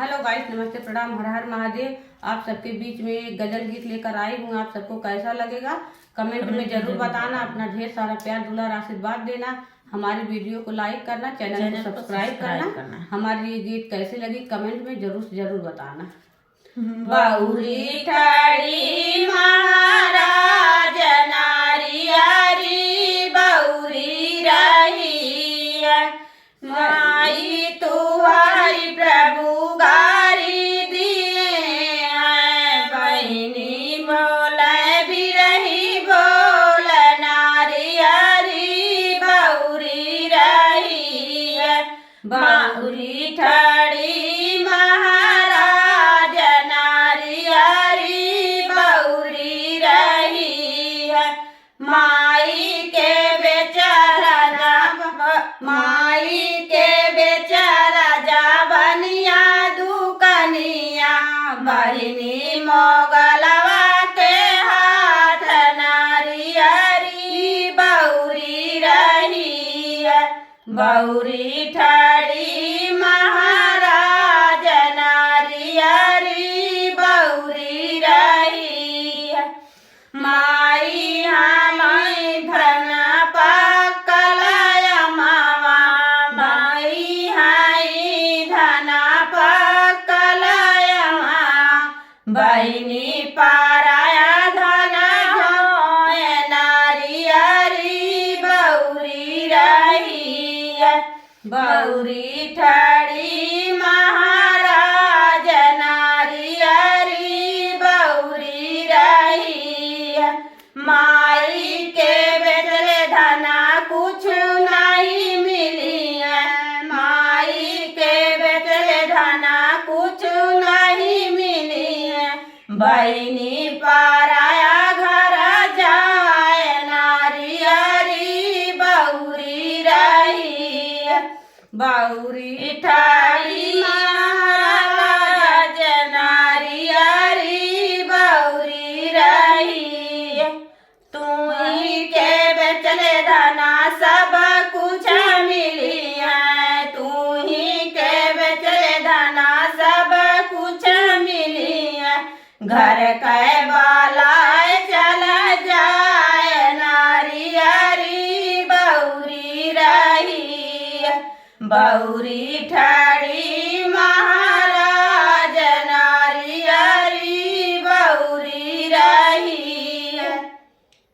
Hello guys, नमस्ते, प्रणाम, हर हर महादेव। आप सबके बीच में एक गजल गीत लेकर आई हूँ। आप सबको कैसा लगेगा कमेंट में जरूर बताना। अपना ढेर सारा प्यार दुलार आशीर्वाद देना। हमारी वीडियो को लाइक करना, चैनल को सब्सक्राइब करना। हमारी ये गीत कैसी लगी कमेंट में जरूर से जरूर बताना। बहुरी ठाड़ी महाराज नारियारी बहुरी रही माई तुम्हारी प्रभु गारी दिए बहनी बोल भी रही बोल नारियारी बहुरी रही बहुरी ठाड़ी महाराज नारियारी बहुरी रही माई के बेचारा माई के बेचारा जा बनिया दुकनिया बहिनी मोगलवा के हाथ नारियारी बहुरी रही बहुरी ठाड़ी महाराज नारियारी बहुरी रही माई हमाई धन पकलया मावा माई हाई धन पकलया बहिनी पाराया धन होय नारियारी बहुरी रही बहुरी ठाड़ी महाराज नारियारी बहुरी रही माई के बेटले धना कुछ नहीं मिली माई के बेटले धना कुछ नहीं मिली बहिनी पाराया घर जाए नारियारी बहुरी रही बहुरी ठाड़ी महाराज नारियारी बहुरी रही तू ही के बेचले धना सब कुछ मिली है तू ही के बेचले धना सब कुछ मिली है घर के बाला चल जाए नारियारी बहुरी रही बहुरी ठाड़ी